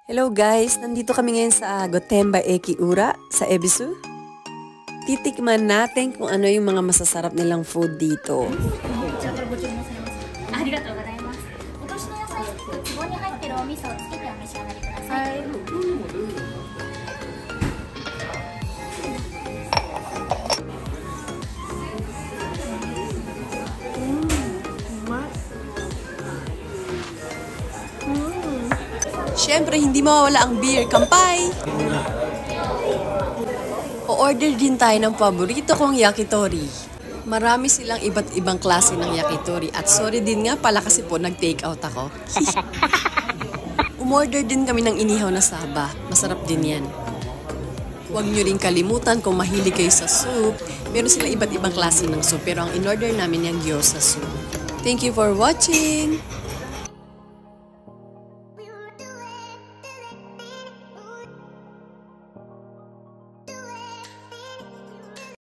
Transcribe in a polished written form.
Hello guys! Nandito kami ngayon sa Gotemba Ekiura sa Ebisu. Titikman natin kung ano yung mga masasarap nilang food dito. Siyempre, hindi mawawala ang beer. Kampay! O-order din tayo ng paborito kong yakitori. Marami silang iba't ibang klase ng yakitori. At sorry din nga pala kasi po nag-take out ako. Umorder din kami ng inihaw na saba. Masarap din yan. Huwag nyo rin kalimutan kung mahilig kayo sa soup. Meron silang iba't ibang klase ng soup. Pero ang in-order namin yung gyoza soup. Thank you for watching!